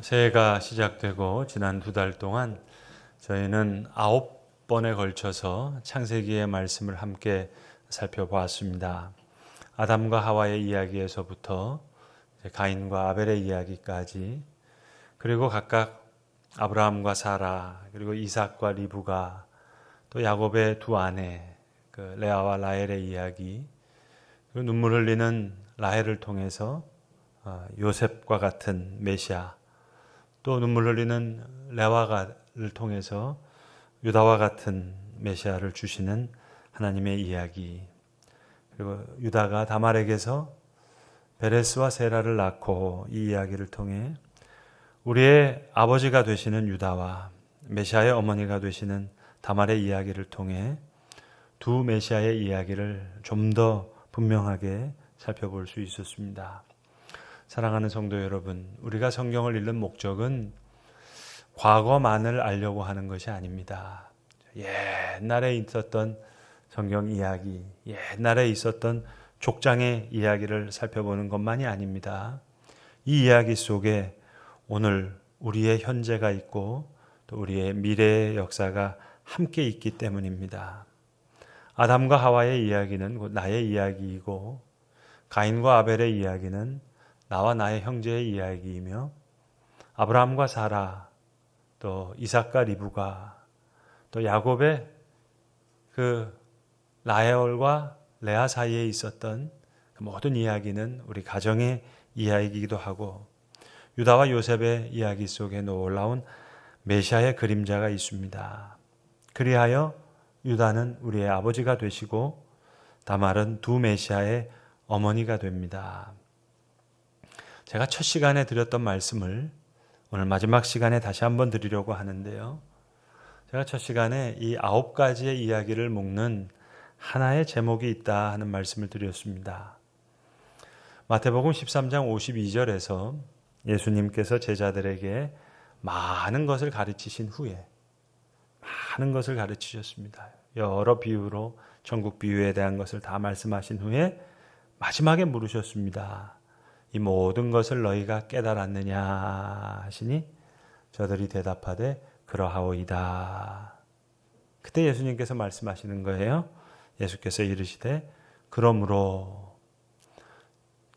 새해가 시작되고 지난 2달 동안 저희는 9번에 걸쳐서 창세기의 말씀을 함께 살펴보았습니다. 아담과 하와의 이야기에서부터 가인과 아벨의 이야기까지, 그리고 각각 아브라함과 사라, 그리고 이삭과 리브가, 또 야곱의 두 아내 레아와 라헬의 이야기, 그리고 눈물 흘리는 라헬을 통해서 요셉과 같은 메시아, 또 눈물 흘리는 레와가를 통해서 유다와 같은 메시아를 주시는 하나님의 이야기, 그리고 유다가 다말에게서 베레스와 세라를 낳고 이 이야기를 통해 우리의 아버지가 되시는 유다와 메시아의 어머니가 되시는 다말의 이야기를 통해 두 메시아의 이야기를 좀 더 분명하게 살펴볼 수 있었습니다. 사랑하는 성도 여러분, 우리가 성경을 읽는 목적은 과거만을 알려고 하는 것이 아닙니다. 옛날에 있었던 성경 이야기, 옛날에 있었던 족장의 이야기를 살펴보는 것만이 아닙니다. 이 이야기 속에 오늘 우리의 현재가 있고 또 우리의 미래의 역사가 함께 있기 때문입니다. 아담과 하와의 이야기는 곧 나의 이야기이고, 가인과 아벨의 이야기는 나와 나의 형제의 이야기이며, 아브라함과 사라, 또 이삭과 리브가, 또 야곱의 라헬과 레아 사이에 있었던 그 모든 이야기는 우리 가정의 이야기이기도 하고, 유다와 요셉의 이야기 속에 놀라운 메시아의 그림자가 있습니다. 그리하여 유다는 우리의 아버지가 되시고 다말은 두 메시아의 어머니가 됩니다. 제가 첫 시간에 드렸던 말씀을 오늘 마지막 시간에 다시 한번 드리려고 하는데요. 제가 첫 시간에 이 9가지의 이야기를 묶는 하나의 제목이 있다 하는 말씀을 드렸습니다. 마태복음 13장 52절에서 예수님께서 제자들에게 많은 것을 가르치신 후에 많은 것을 가르치셨습니다. 여러 비유로 천국 비유에 대한 것을 다 말씀하신 후에 마지막에 물으셨습니다. 이 모든 것을 너희가 깨달았느냐 하시니 저들이 대답하되 그러하오이다. 그때 예수님께서 말씀하시는 거예요. 예수께서 이르시되 그러므로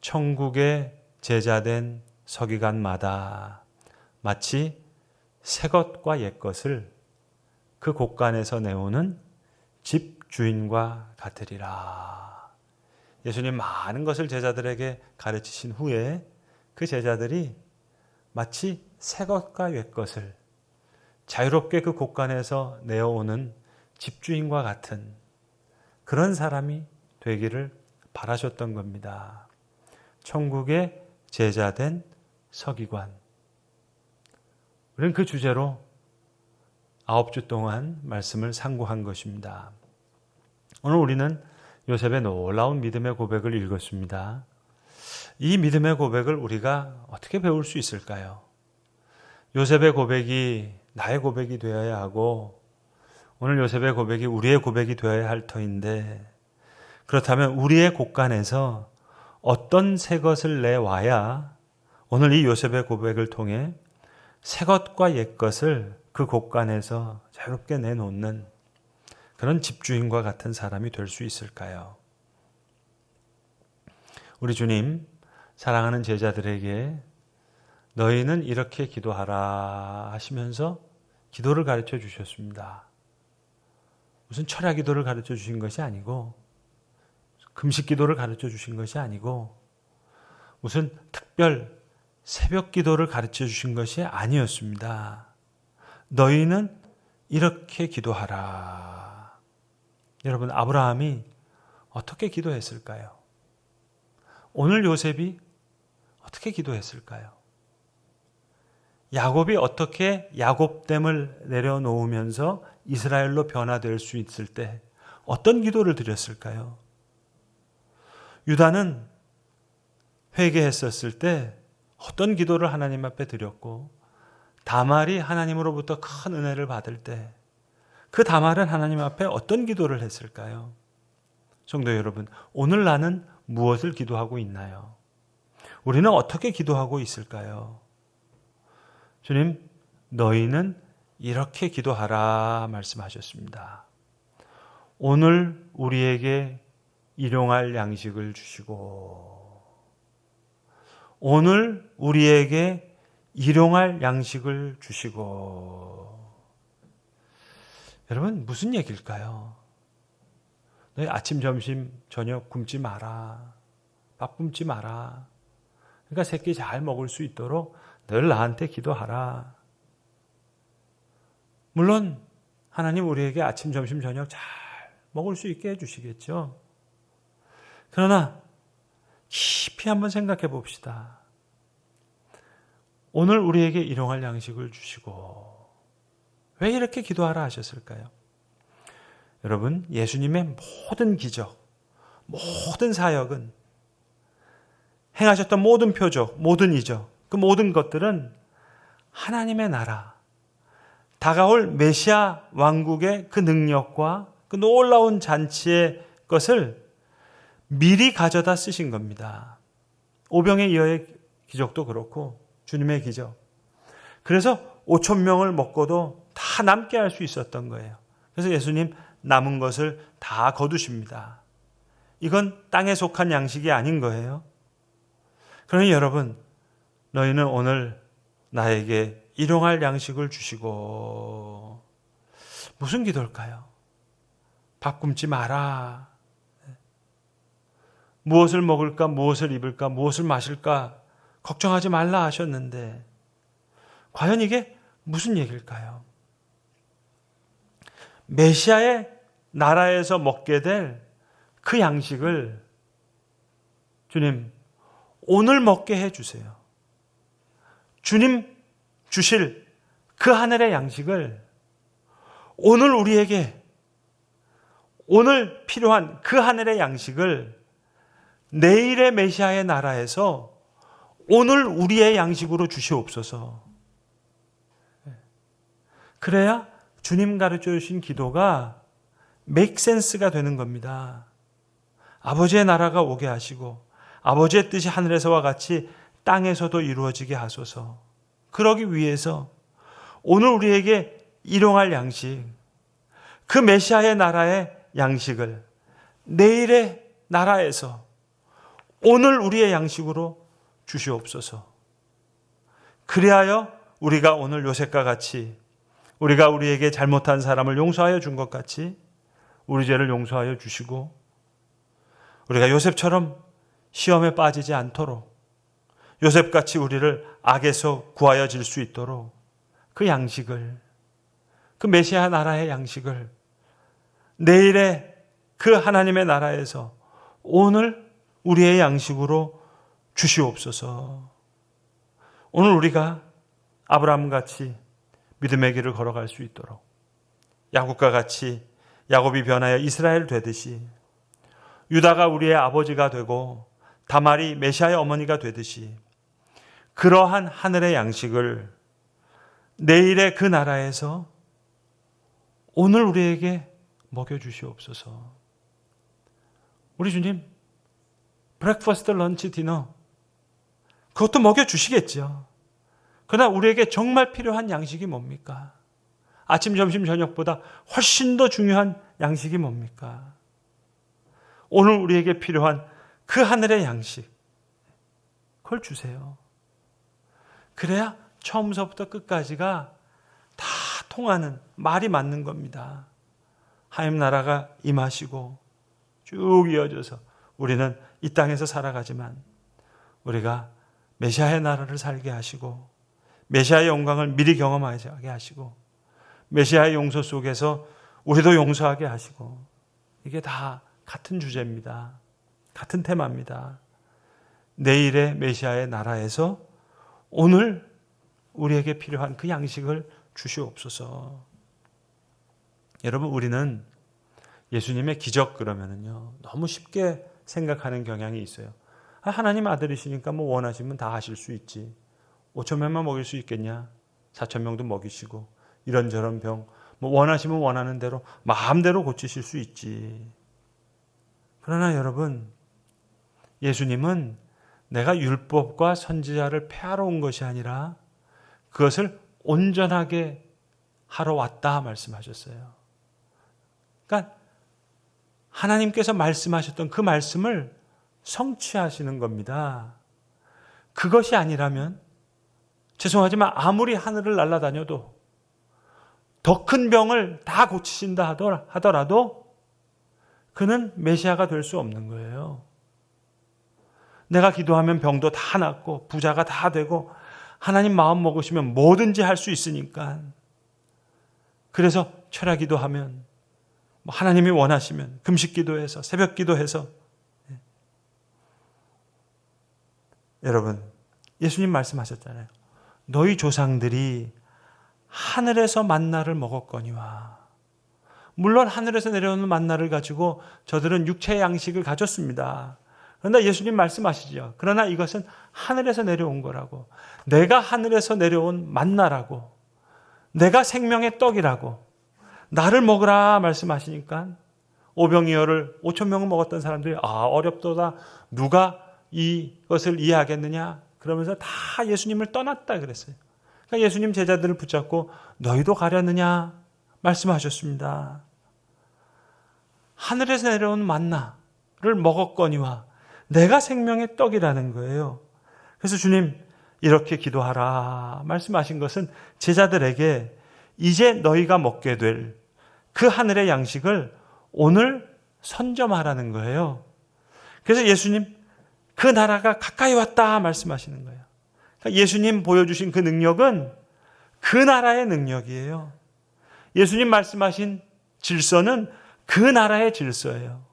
천국의 제자된 서기관마다 마치 새것과 옛것을 그 곳간에서 내오는 집 주인과 같으리라. 예수님 많은 것을 제자들에게 가르치신 후에 그 제자들이 마치 새것과 옛것을 자유롭게 그 곳간에서 내어오는 집주인과 같은 그런 사람이 되기를 바라셨던 겁니다. 천국의 제자된 서기관. 우리는 그 주제로 9주 동안 말씀을 상고한 것입니다. 오늘 우리는 요셉의 놀라운 믿음의 고백을 읽었습니다. 이 믿음의 고백을 우리가 어떻게 배울 수 있을까요? 요셉의 고백이 나의 고백이 되어야 하고, 오늘 요셉의 고백이 우리의 고백이 되어야 할 터인데, 그렇다면 우리의 곳간에서 어떤 새 것을 내와야 오늘 이 요셉의 고백을 통해 새 것과 옛 것을 그 곳간에서 자유롭게 내놓는 그런 집주인과 같은 사람이 될 수 있을까요? 우리 주님 사랑하는 제자들에게 너희는 이렇게 기도하라 하시면서 기도를 가르쳐 주셨습니다. 무슨 철야 기도를 가르쳐 주신 것이 아니고, 금식 기도를 가르쳐 주신 것이 아니고, 무슨 특별 새벽 기도를 가르쳐 주신 것이 아니었습니다. 너희는 이렇게 기도하라. 여러분, 아브라함이 어떻게 기도했을까요? 오늘 요셉이 어떻게 기도했을까요? 야곱이 어떻게 야곱됨을 내려놓으면서 이스라엘로 변화될 수 있을 때 어떤 기도를 드렸을까요? 유다는 회개했었을 때 어떤 기도를 하나님 앞에 드렸고, 다말이 하나님으로부터 큰 은혜를 받을 때 그 다말은 하나님 앞에 어떤 기도를 했을까요? 성도 여러분, 오늘 나는 무엇을 기도하고 있나요? 우리는 어떻게 기도하고 있을까요? 주님, 너희는 이렇게 기도하라 말씀하셨습니다. 오늘 우리에게 일용할 양식을 주시고, 오늘 우리에게 일용할 양식을 주시고. 여러분, 무슨 얘기일까요? 너희 아침, 점심, 저녁 굶지 마라. 밥 굶지 마라. 그러니까 새끼 잘 먹을 수 있도록 늘 나한테 기도하라. 물론 하나님 우리에게 아침, 점심, 저녁 잘 먹을 수 있게 해주시겠죠. 그러나 깊이 한번 생각해 봅시다. 오늘 우리에게 일용할 양식을 주시고 왜 이렇게 기도하라 하셨을까요? 여러분, 예수님의 모든 기적, 모든 사역은, 행하셨던 모든 표적, 모든 이적, 그 모든 것들은 하나님의 나라, 다가올 메시아 왕국의 그 능력과 그 놀라운 잔치의 것을 미리 가져다 쓰신 겁니다. 오병의 이어의 기적도 그렇고 주님의 기적. 그래서 5천 명을 먹고도 다 남게 할 수 있었던 거예요. 그래서 예수님 남은 것을 다 거두십니다. 이건 땅에 속한 양식이 아닌 거예요. 그러니 여러분, 너희는 오늘 나에게 일용할 양식을 주시고. 무슨 기도일까요? 밥 굶지 마라. 무엇을 먹을까, 무엇을 입을까, 무엇을 마실까 걱정하지 말라 하셨는데 과연 이게 무슨 얘기일까요? 메시아의 나라에서 먹게 될 그 양식을 주님 오늘 먹게 해주세요. 주님 주실 그 하늘의 양식을 오늘 우리에게, 오늘 필요한 그 하늘의 양식을 내일의 메시아의 나라에서 오늘 우리의 양식으로 주시옵소서. 그래야 주님 가르쳐 주신 기도가 make sense가 되는 겁니다. 아버지의 나라가 오게 하시고 아버지의 뜻이 하늘에서와 같이 땅에서도 이루어지게 하소서. 그러기 위해서 오늘 우리에게 일용할 양식, 그 메시아의 나라의 양식을 내일의 나라에서 오늘 우리의 양식으로 주시옵소서. 그리하여 우리가 오늘 요셉과 같이, 우리가 우리에게 잘못한 사람을 용서하여 준 것 같이 우리 죄를 용서하여 주시고, 우리가 요셉처럼 시험에 빠지지 않도록, 요셉같이 우리를 악에서 구하여 질 수 있도록 그 양식을, 그 메시아 나라의 양식을 내일의 그 하나님의 나라에서 오늘 우리의 양식으로 주시옵소서. 오늘 우리가 아브라함같이 믿음의 길을 걸어갈 수 있도록, 야곱과 같이 야곱이 변하여 이스라엘 되듯이, 유다가 우리의 아버지가 되고 다말이 메시아의 어머니가 되듯이 그러한 하늘의 양식을 내일의 그 나라에서 오늘 우리에게 먹여주시옵소서. 우리 주님, 브렉퍼스트, 런치, 디너 그것도 먹여주시겠죠. 그러나 우리에게 정말 필요한 양식이 뭡니까? 아침, 점심, 저녁보다 훨씬 더 중요한 양식이 뭡니까? 오늘 우리에게 필요한 그 하늘의 양식, 그걸 주세요. 그래야 처음서부터 끝까지가 다 통하는, 말이 맞는 겁니다. 하나님 나라가 임하시고 쭉 이어져서 우리는 이 땅에서 살아가지만 우리가 메시아의 나라를 살게 하시고 메시아의 영광을 미리 경험하게 하시고 메시아의 용서 속에서 우리도 용서하게 하시고, 이게 다 같은 주제입니다. 같은 테마입니다. 내일의 메시아의 나라에서 오늘 우리에게 필요한 그 양식을 주시옵소서. 여러분, 우리는 예수님의 기적 그러면은요, 너무 쉽게 생각하는 경향이 있어요. 하나님 아들이시니까 뭐 원하시면 다 하실 수 있지. 5천 명만 먹일 수 있겠냐? 4천 명도 먹이시고 이런저런 병 뭐 원하시면 원하는 대로 마음대로 고치실 수 있지. 그러나 여러분, 예수님은 내가 율법과 선지자를 폐하러 온 것이 아니라 그것을 온전하게 하러 왔다 말씀하셨어요. 그러니까 하나님께서 말씀하셨던 그 말씀을 성취하시는 겁니다. 그것이 아니라면 죄송하지만 아무리 하늘을 날아다녀도 더 큰 병을 다 고치신다 하더라도 그는 메시아가 될 수 없는 거예요. 내가 기도하면 병도 다 낫고 부자가 다 되고 하나님 마음 먹으시면 뭐든지 할 수 있으니까, 그래서 철야 기도하면 하나님이 원하시면 금식 기도해서 새벽 기도해서, 여러분 예수님 말씀하셨잖아요. 너희 조상들이 하늘에서 만나를 먹었거니와. 물론 하늘에서 내려오는 만나를 가지고 저들은 육체의 양식을 가졌습니다. 그러나 예수님 말씀하시죠. 그러나 이것은 하늘에서 내려온 거라고. 내가 하늘에서 내려온 만나라고. 내가 생명의 떡이라고. 나를 먹으라 말씀하시니까 오병이어를 5,000명을 먹었던 사람들이 어렵도다. 누가 이것을 이해하겠느냐. 그러면서 다 예수님을 떠났다 그랬어요. 그러니까 예수님 제자들을 붙잡고 너희도 가려느냐 말씀하셨습니다. 하늘에서 내려온 만나를 먹었거니와 내가 생명의 떡이라는 거예요. 그래서 주님 이렇게 기도하라 말씀하신 것은 제자들에게 이제 너희가 먹게 될 그 하늘의 양식을 오늘 선점하라는 거예요. 그래서 예수님 그 나라가 가까이 왔다 말씀하시는 거예요. 그러니까 예수님 보여주신 그 능력은 그 나라의 능력이에요. 예수님 말씀하신 질서는 그 나라의 질서예요.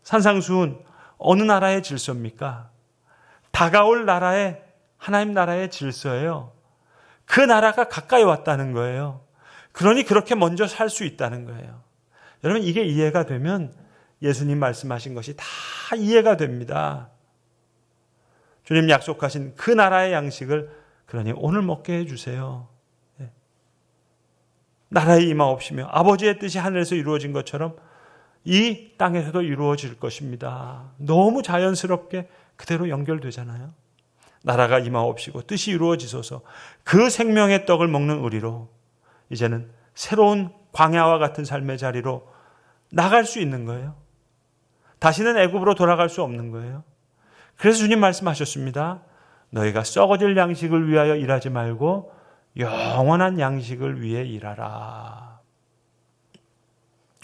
산상수훈 어느 나라의 질서입니까? 다가올 나라의, 하나님 나라의 질서예요. 그 나라가 가까이 왔다는 거예요. 그러니 그렇게 먼저 살 수 있다는 거예요. 여러분 이게 이해가 되면 예수님 말씀하신 것이 다 이해가 됩니다. 주님 약속하신 그 나라의 양식을 그러니 오늘 먹게 해주세요. 나라의 임하옵시며 아버지의 뜻이 하늘에서 이루어진 것처럼 이 땅에서도 이루어질 것입니다. 너무 자연스럽게 그대로 연결되잖아요. 나라가 임하옵시고 뜻이 이루어지소서. 그 생명의 떡을 먹는 우리로 이제는 새로운 광야와 같은 삶의 자리로 나갈 수 있는 거예요. 다시는 애굽으로 돌아갈 수 없는 거예요. 그래서 주님 말씀하셨습니다. 너희가 썩어질 양식을 위하여 일하지 말고 영원한 양식을 위해 일하라.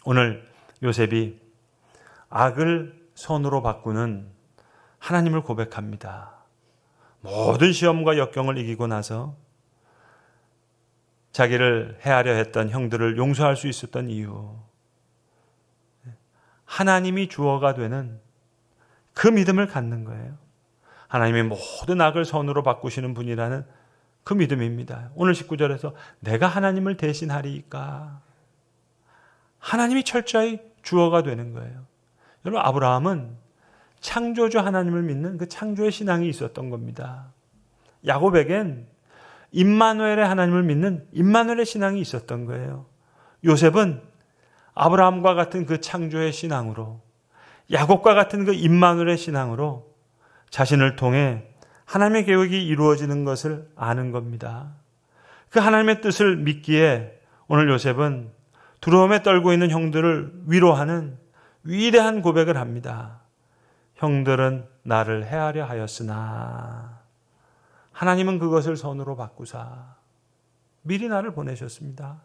오늘 요셉이 악을 선으로 바꾸는 하나님을 고백합니다. 모든 시험과 역경을 이기고 나서 자기를 해하려 했던 형들을 용서할 수 있었던 이유, 하나님이 주어가 되는 그 믿음을 갖는 거예요. 하나님이 모든 악을 선으로 바꾸시는 분이라는 그 믿음입니다. 오늘 19절에서 내가 하나님을 대신하리이까. 하나님이 철저히 주어가 되는 거예요. 여러분 아브라함은 창조주 하나님을 믿는 그 창조의 신앙이 있었던 겁니다. 야곱에겐 임마누엘의 하나님을 믿는 임마누엘의 신앙이 있었던 거예요. 요셉은 아브라함과 같은 그 창조의 신앙으로, 야곱과 같은 그 임마누엘의 신앙으로 자신을 통해 하나님의 계획이 이루어지는 것을 아는 겁니다. 그 하나님의 뜻을 믿기에 오늘 요셉은 두려움에 떨고 있는 형들을 위로하는 위대한 고백을 합니다. 형들은 나를 해하려 하였으나 하나님은 그것을 선으로 바꾸사 미리 나를 보내셨습니다.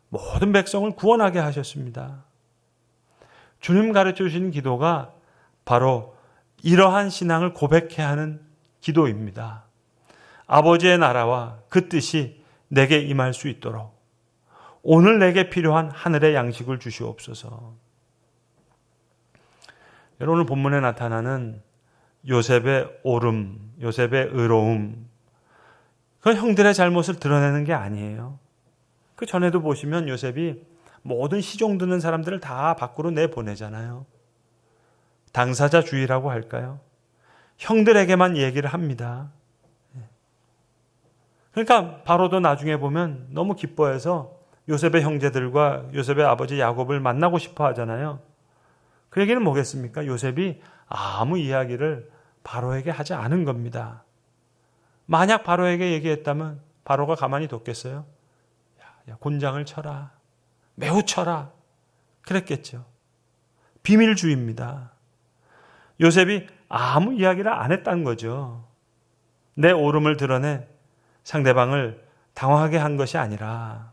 모든 백성을 구원하게 하셨습니다. 주님 가르쳐 주신 기도가 바로 이러한 신앙을 고백해야 하는 기도입니다. 아버지의 나라와 그 뜻이 내게 임할 수 있도록 오늘 내게 필요한 하늘의 양식을 주시옵소서. 여러분 오늘 본문에 나타나는 요셉의 옳음, 요셉의 의로움, 그 형들의 잘못을 드러내는 게 아니에요. 그 전에도 보시면 요셉이 모든 시종 드는 사람들을 다 밖으로 내보내잖아요. 당사자주의라고 할까요? 형들에게만 얘기를 합니다. 그러니까 바로도 나중에 보면 너무 기뻐해서 요셉의 형제들과 요셉의 아버지 야곱을 만나고 싶어 하잖아요. 그 얘기는 뭐겠습니까? 요셉이 아무 이야기를 바로에게 하지 않은 겁니다. 만약 바로에게 얘기했다면 바로가 가만히 뒀겠어요? 야, 곤장을 쳐라. 매우 쳐라. 그랬겠죠. 비밀주의입니다. 요셉이 아무 이야기를 안 했다는 거죠. 내 옳음을 드러내 상대방을 당황하게 한 것이 아니라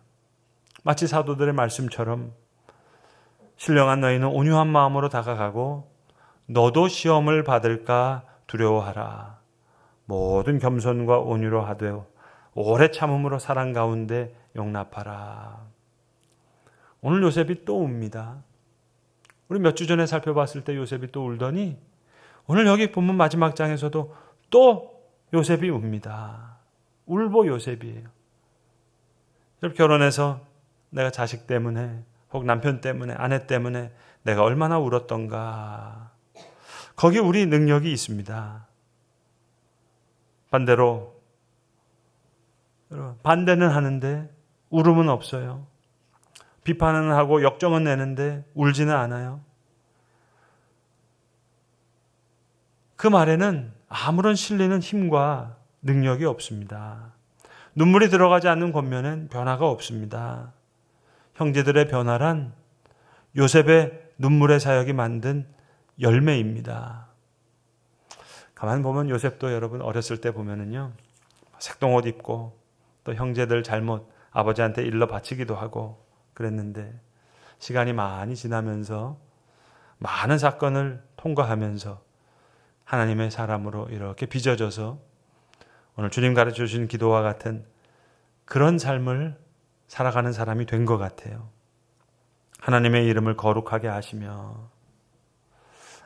마치 사도들의 말씀처럼 신령한 너희는 온유한 마음으로 다가가고 너도 시험을 받을까 두려워하라. 모든 겸손과 온유로 하되 오래 참음으로 사랑 가운데 용납하라. 오늘 요셉이 또 웁니다. 우리 몇 주 전에 살펴봤을 때 요셉이 또 울더니 오늘 여기 본문 마지막 장에서도 또 요셉이 웁니다. 울보 요셉이에요. 여러분, 결혼해서 내가 자식 때문에 혹 남편 때문에 아내 때문에 내가 얼마나 울었던가. 거기 우리 능력이 있습니다. 반대로 반대는 하는데 울음은 없어요. 비판은 하고 역정은 내는데 울지는 않아요. 그 말에는 아무런 실리는 힘과 능력이 없습니다. 눈물이 들어가지 않는 권면엔 변화가 없습니다. 형제들의 변화란 요셉의 눈물의 사역이 만든 열매입니다. 가만 보면 요셉도 여러분 어렸을 때 보면은요, 색동옷 입고 또 형제들 잘못 아버지한테 일러 바치기도 하고 그랬는데 시간이 많이 지나면서 많은 사건을 통과하면서 하나님의 사람으로 이렇게 빚어져서 오늘 주님 가르쳐 주신 기도와 같은 그런 삶을 살아가는 사람이 된 것 같아요. 하나님의 이름을 거룩하게 하시며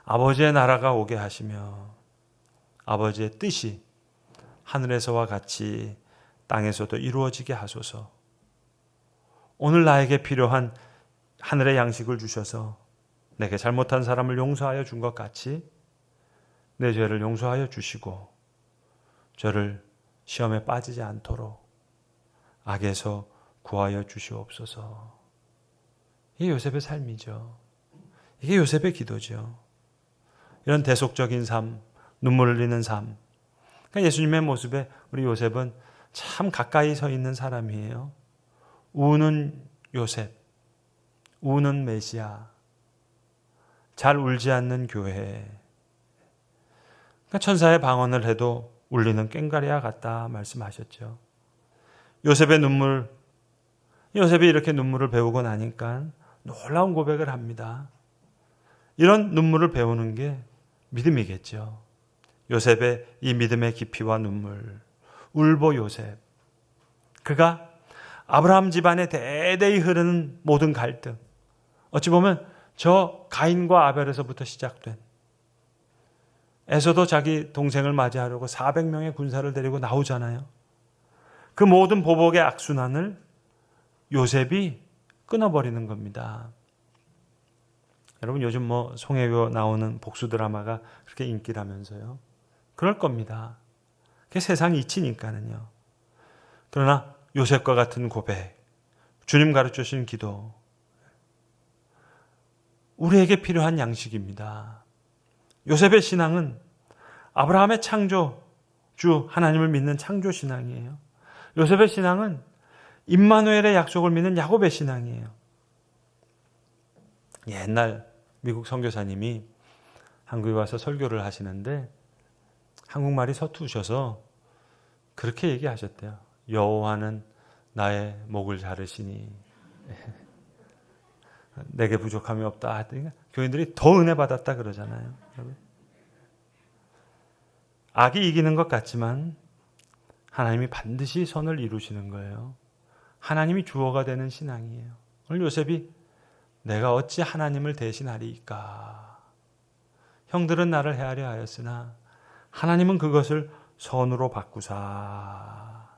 아버지의 나라가 오게 하시며 아버지의 뜻이 하늘에서와 같이 땅에서도 이루어지게 하소서. 오늘 나에게 필요한 하늘의 양식을 주셔서 내게 잘못한 사람을 용서하여 준 것 같이 내 죄를 용서하여 주시고 저를 시험에 빠지지 않도록 악에서 구하여 주시옵소서. 이게 요셉의 삶이죠. 이게 요셉의 기도죠. 이런 대속적인 삶, 눈물 흘리는 삶. 그러니까 예수님의 모습에 우리 요셉은 참 가까이 서 있는 사람이에요. 우는 요셉, 우는 메시아, 잘 울지 않는 교회. 그러니까 천사의 방언을 해도 울리는 꽹과리와 같다 말씀하셨죠. 요셉의 눈물, 요셉이 이렇게 눈물을 배우고 나니까 놀라운 고백을 합니다. 이런 눈물을 배우는 게 믿음이겠죠. 요셉의 이 믿음의 깊이와 눈물, 울보 요셉. 그가 아브라함 집안에 대대히 흐르는 모든 갈등, 어찌 보면 저 가인과 아벨에서부터 시작된, 에서도 자기 동생을 맞이하려고 400명의 군사를 데리고 나오잖아요. 그 모든 보복의 악순환을 요셉이 끊어버리는 겁니다. 여러분, 요즘 송혜교 나오는 복수 드라마가 그렇게 인기라면서요. 그럴 겁니다. 그게 세상이 이치니까는요. 그러나 요셉과 같은 고백, 주님 가르쳐 주신 기도, 우리에게 필요한 양식입니다. 요셉의 신앙은 아브라함의 창조주 하나님을 믿는 창조 신앙이에요. 요셉의 신앙은 임마누엘의 약속을 믿는 야곱의 신앙이에요. 옛날 미국 선교사님이 한국에 와서 설교를 하시는데 한국말이 서투셔서 그렇게 얘기하셨대요. 여호와는 나의 목을 자르시니 내게 부족함이 없다. 교인들이 더 은혜 받았다 그러잖아요. 악이 이기는 것 같지만 하나님이 반드시 선을 이루시는 거예요. 하나님이 주어가 되는 신앙이에요. 오늘 요셉이 내가 어찌 하나님을 대신하리이까. 형들은 나를 해하려 하였으나 하나님은 그것을 선으로 바꾸사.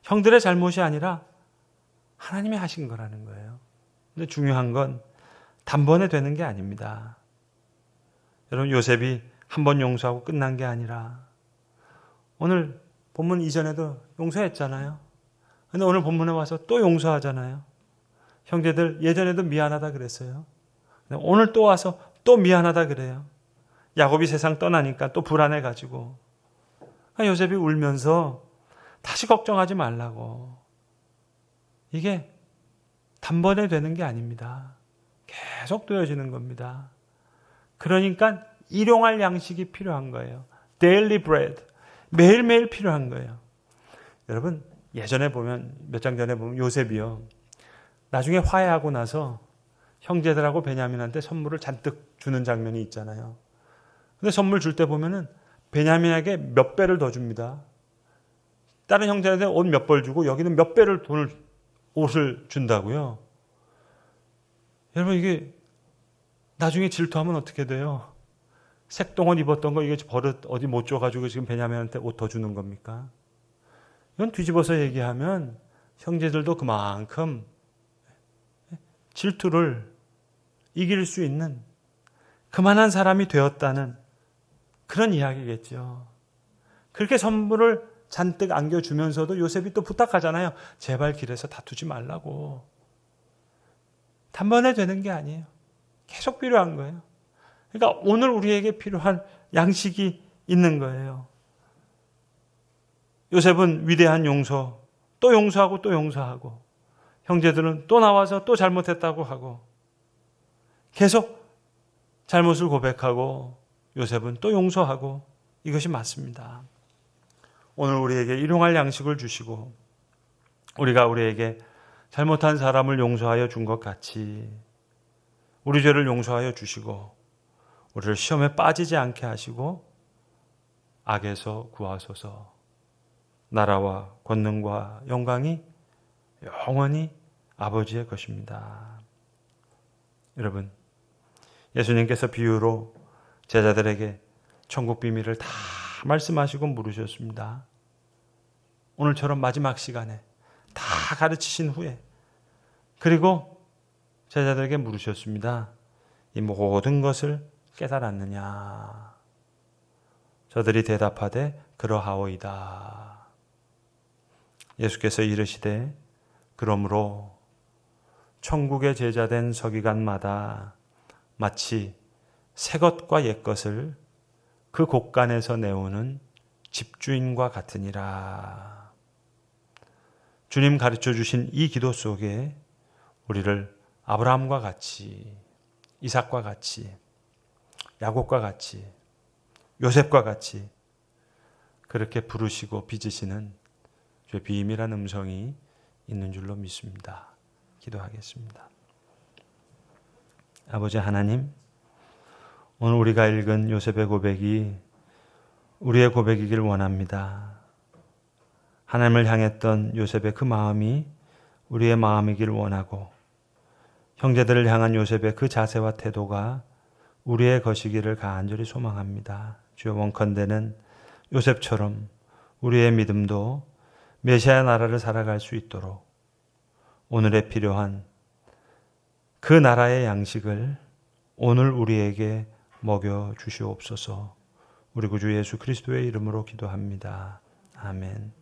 형들의 잘못이 아니라 하나님이 하신 거라는 거예요. 근데 중요한 건 단번에 되는 게 아닙니다. 여러분, 요셉이 한 번 용서하고 끝난 게 아니라 오늘 본문 이전에도 용서했잖아요. 근데 오늘 본문에 와서 또 용서하잖아요. 형제들 예전에도 미안하다 그랬어요. 근데 오늘 또 와서 또 미안하다 그래요. 야곱이 세상 떠나니까 또 불안해가지고 요셉이 울면서 다시 걱정하지 말라고. 이게 단번에 되는 게 아닙니다. 계속 되어지는 겁니다. 그러니까 일용할 양식이 필요한 거예요. Daily bread. 매일매일 필요한 거예요. 여러분, 예전에 보면, 몇 장 전에 보면 요셉이요. 나중에 화해하고 나서 형제들하고 베냐민한테 선물을 잔뜩 주는 장면이 있잖아요. 근데 선물 줄 때 보면은 베냐민에게 몇 배를 더 줍니다. 다른 형제한테 옷 몇 벌 주고 여기는 몇 배를 옷을 준다고요. 여러분, 이게 나중에 질투하면 어떻게 돼요? 색동옷 입었던 거 이게 버릇 어디 못 줘가지고 지금 베냐민한테 옷 더 주는 겁니까? 이건 뒤집어서 얘기하면 형제들도 그만큼 질투를 이길 수 있는 그만한 사람이 되었다는 그런 이야기겠죠. 그렇게 선물을 잔뜩 안겨주면서도 요셉이 또 부탁하잖아요. 제발 길에서 다투지 말라고. 단번에 되는 게 아니에요. 계속 필요한 거예요. 그러니까 오늘 우리에게 필요한 양식이 있는 거예요. 요셉은 위대한 용서, 또 용서하고 또 용서하고, 형제들은 또 나와서 또 잘못했다고 하고, 계속 잘못을 고백하고, 요셉은 또 용서하고, 이것이 맞습니다. 오늘 우리에게 일용할 양식을 주시고, 우리가 우리에게 잘못한 사람을 용서하여 준 것 같이, 우리 죄를 용서하여 주시고, 우리를 시험에 빠지지 않게 하시고, 악에서 구하소서. 나라와 권능과 영광이 영원히 아버지의 것입니다. 여러분, 예수님께서 비유로 제자들에게 천국 비밀을 다 말씀하시고 물으셨습니다. 오늘처럼 마지막 시간에 다 가르치신 후에, 그리고 제자들에게 물으셨습니다. 이 모든 것을 깨달았느냐? 저들이 대답하되 그러하오이다. 예수께서 이르시되 그러므로 천국의 제자된 서기관마다 마치 새 것과 옛 것을 그 곳간에서 내오는 집주인과 같으니라. 주님 가르쳐 주신 이 기도 속에 우리를 아브라함과 같이, 이삭과 같이, 야곱과 같이, 요셉과 같이 그렇게 부르시고 빚으시는 주의 비밀한 음성이 있는 줄로 믿습니다. 기도하겠습니다. 아버지 하나님, 오늘 우리가 읽은 요셉의 고백이 우리의 고백이길 원합니다. 하나님을 향했던 요셉의 그 마음이 우리의 마음이길 원하고, 형제들을 향한 요셉의 그 자세와 태도가 우리의 것이기를 간절히 소망합니다. 주여, 원컨대는 요셉처럼 우리의 믿음도 메시아 나라를 살아갈 수 있도록 오늘에 필요한 그 나라의 양식을 오늘 우리에게 먹여 주시옵소서. 우리 구주 예수 그리스도의 이름으로 기도합니다. 아멘.